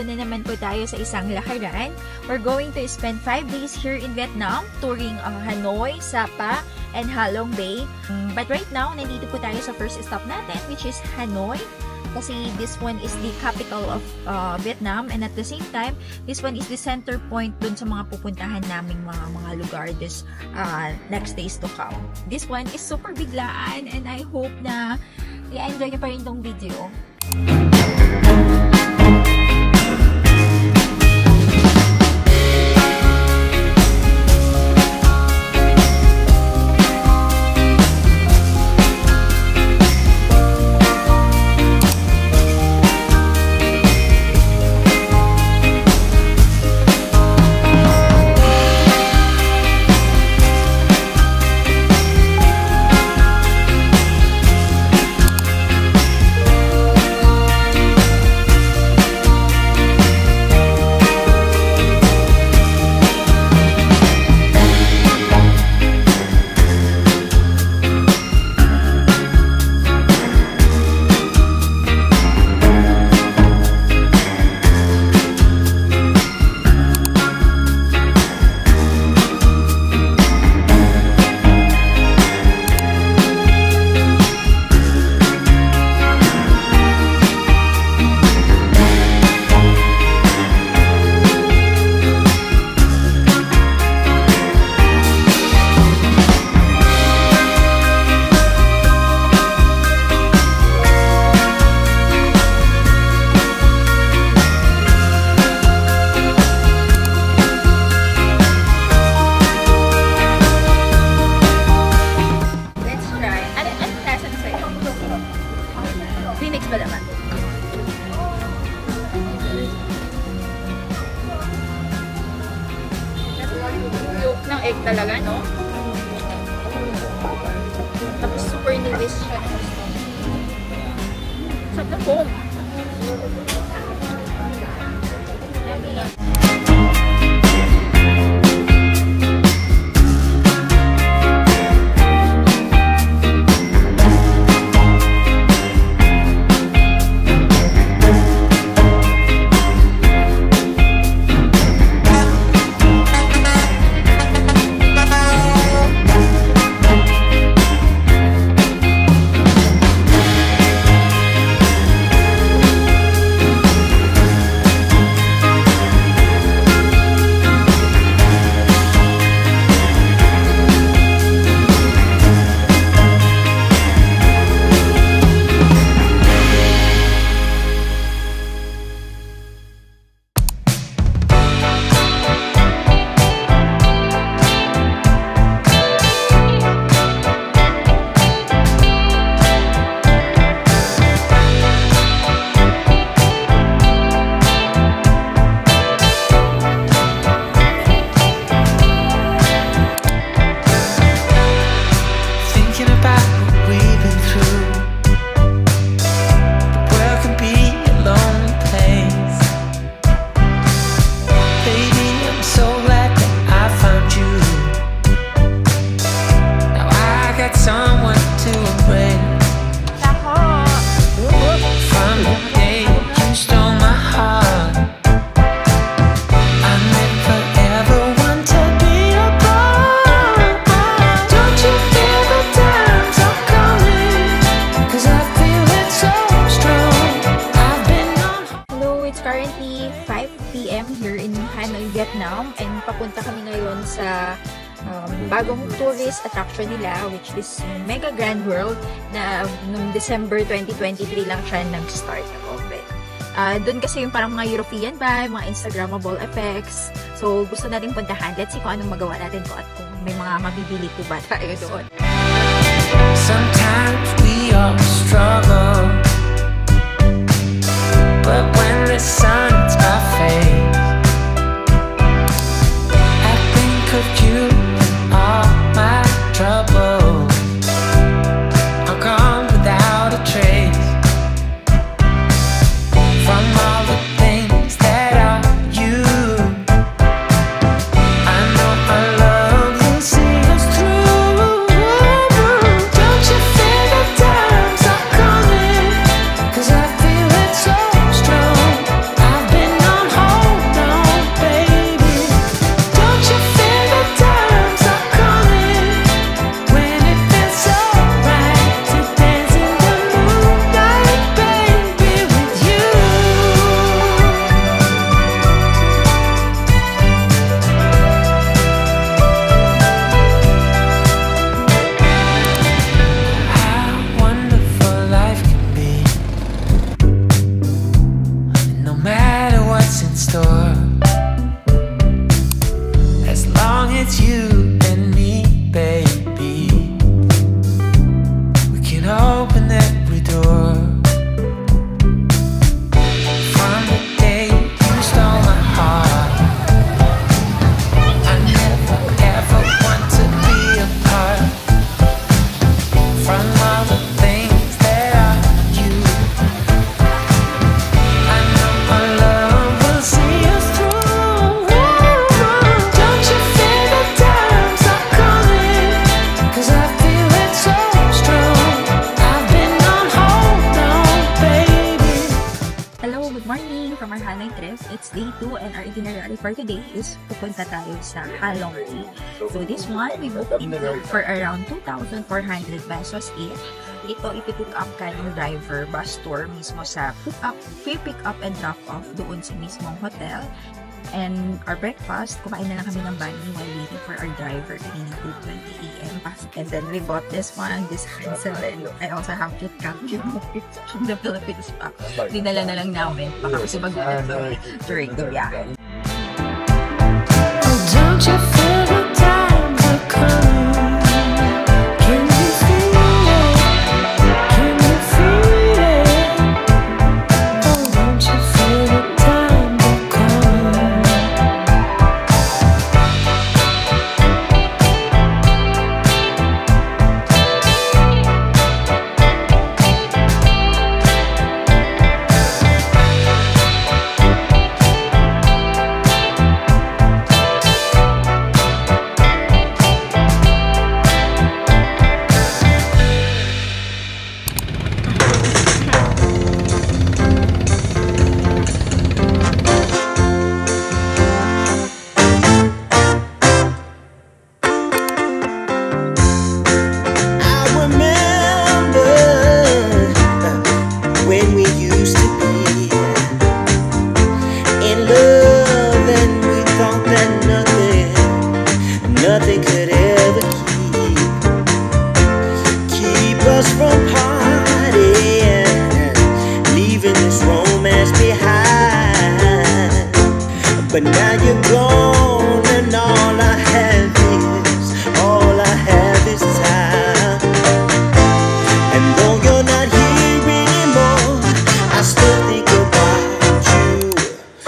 nandito na naman po tayo sa isang lakaran. We're going to spend 5 days here in Vietnam, touring Hanoi, Sapa, and Halong Bay. But right now, nandito po tayo sa first stop natin, which is Hanoi. Kasi this one is the capital of Vietnam, and at the same time, this one is the center point dun sa mga pupuntahan naming mga lugar this next days to come. This one is super biglaan, and I hope na i-enjoy nyo pa rin tong video. Ng egg talaga, no? Tapos super nilis siya. Sarap na foam. Currently 5 PM here in Hanoi, Vietnam, and papunta kami ngayon sa bagong tourist attraction nila, which is Mega Grand World, na noong December 2023 lang siya nag-start ng open. Doon kasi yung parang mga European vibe, mga Instagrammable effects. So gusto natin puntahan. Let's see kung anong magawa natin ko at kung may mga mabibili ko ba tayo doon. Sometimes we all struggle, but when the sun hits my face, I think of you and all my troubles are gone without a trace. From all the things that are you, I know our love will see us through. Don't you feel the times are coming? 'Cause I feel it so strong. I've been what's in store. As long as you and me, baby, we can open every door. From the day you stole my heart, I never ever want to be apart from all the things that are you. I know our love will see us through. Don't you feel the times are coming? 'Cause I feel it so strong. I've been on hold now, baby. Hello, good morning from our Hanoi trip. It's day 2 and our itinerary for today is pupunta tayo sa Halong Bay. So this one, we booked in for around 2,400 pesos each. Ito, ipipick up ka ng driver, bus tour mismo sa pick up and drop off doon sa mismong hotel. And our breakfast, kumain na lang kami ng bani while waiting for our driver kanina 2:20 AM. And then we bought this one, this Hansel, and I also have to capture from the Philippines pa. Dinala na lang namin baka kasi mag-deliver during the biyahe. Don't you feel the times are coming? Can you feel it? Can you feel it? Oh, don't you feel the times are coming? I remember when we used to be in love, and we thought that nothing could ever keep us from partying, leaving this romance behind. But now you're gone, and all I have is time. And though you're not here anymore, I still think about you.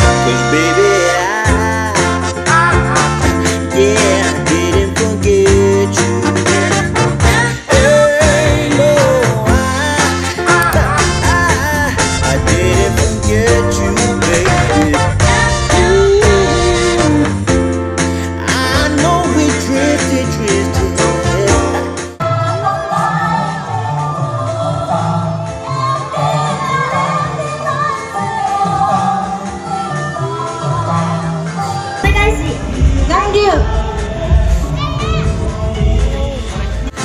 'Cause baby, yeah, I didn't forget you. Hey, no, I didn't forget you, baby. I know we drifted.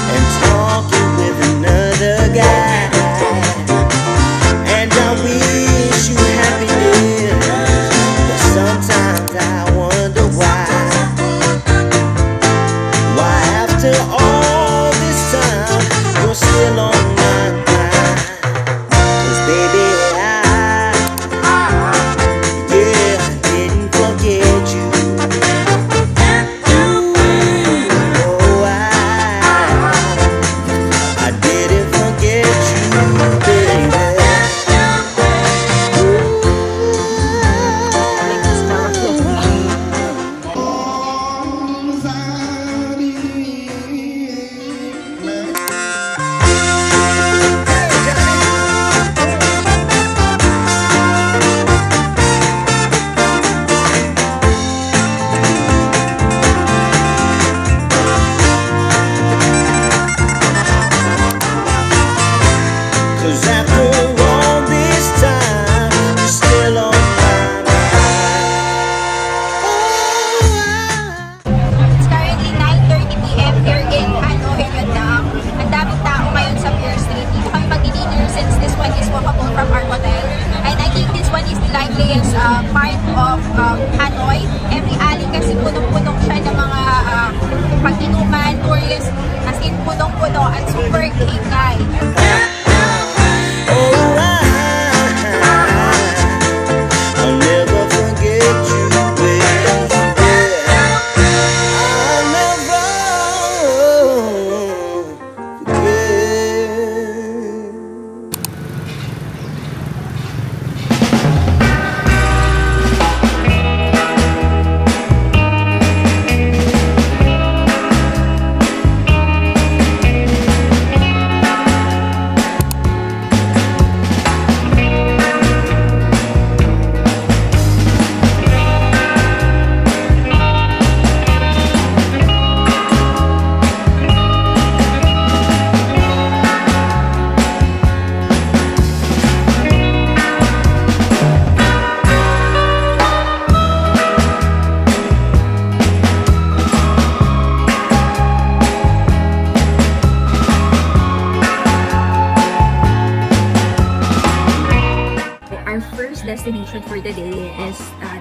And talking with another guy, and I wish you happiness, but sometimes I wonder why after all this time you're still on my mind. 'Cause baby, yeah, I didn't forget you.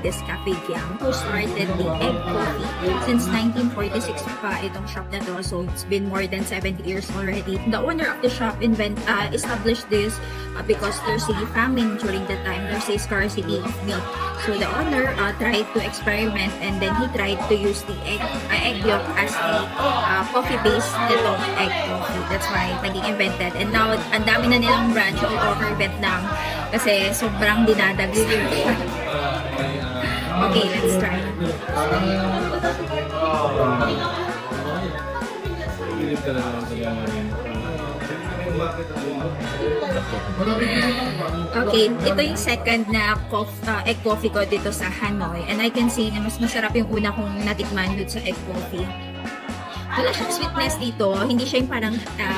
this Cafe Giang, who started the egg coffee since 1946 pa itong shop na to. So it's been more than 70 years already. The owner of the shop established this because there's a famine during that time. There's a scarcity of milk. So the owner tried to experiment, and then he tried to use the egg yolk as a coffee base nitong egg coffee. That's why naging invented. And now, ang dami na nilang branch all over Vietnam kasi sobrang dinadags siya. Okay, let's try. Okay, ito yung second na egg coffee ko dito sa Hanoi. And I can say na mas masarap yung una kong natikman dito sa egg coffee. Wala siyang sweetness dito. Hindi siya yung parang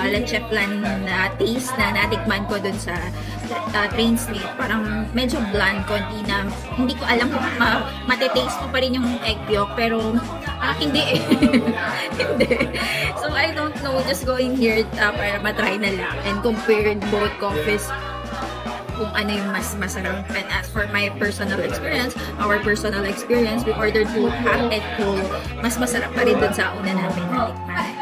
leche flan na taste na natikman ko dun sa train street. Parang medyo bland, konti na hindi ko alam kung matetaste ko pa rin yung egg yolk. Pero hindi eh. Hindi. So I don't know, just going here para matry na lang and compare both coffees kung ano yung mas masarap. And as for my personal experience, our personal experience, we ordered both hot and cold. Mas masarap pa rin dun sa una namin natikman.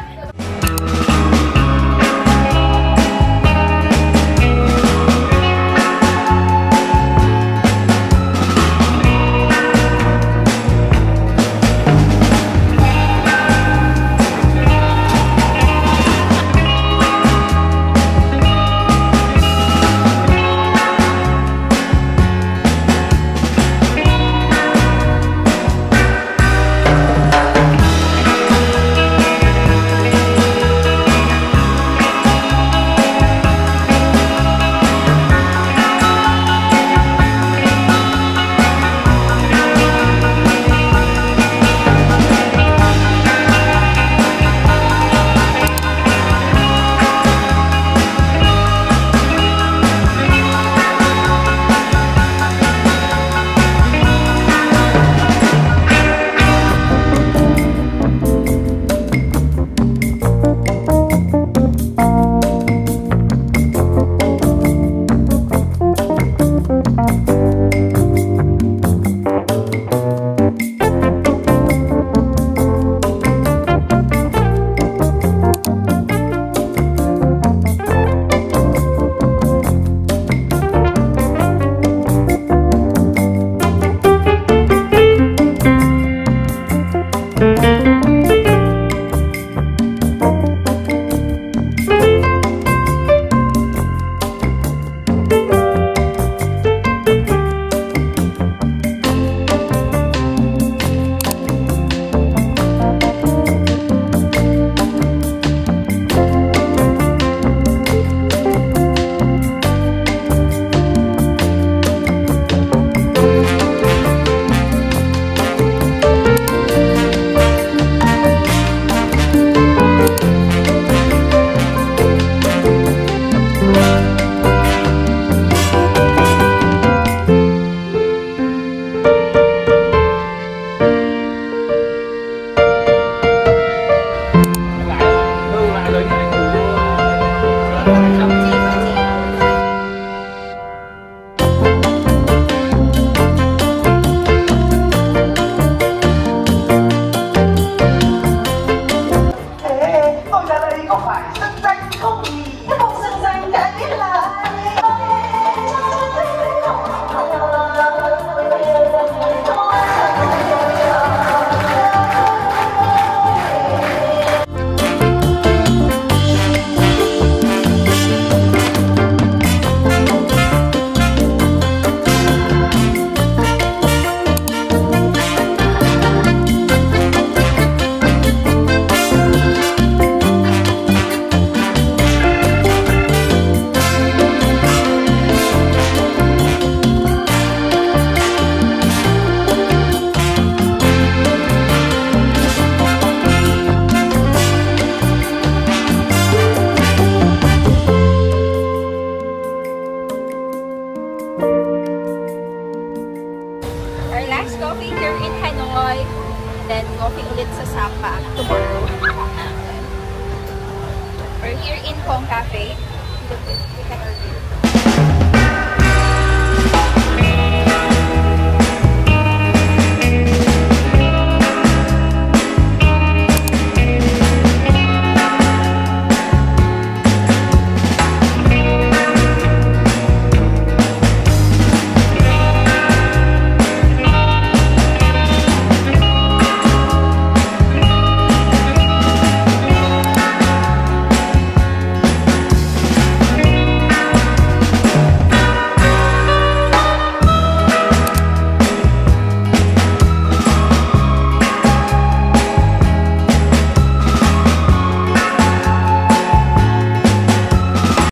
coffee here in Hanoi. Then coffee ulit sa Sapa tomorrow. We're here in Kong Cafe. We can order.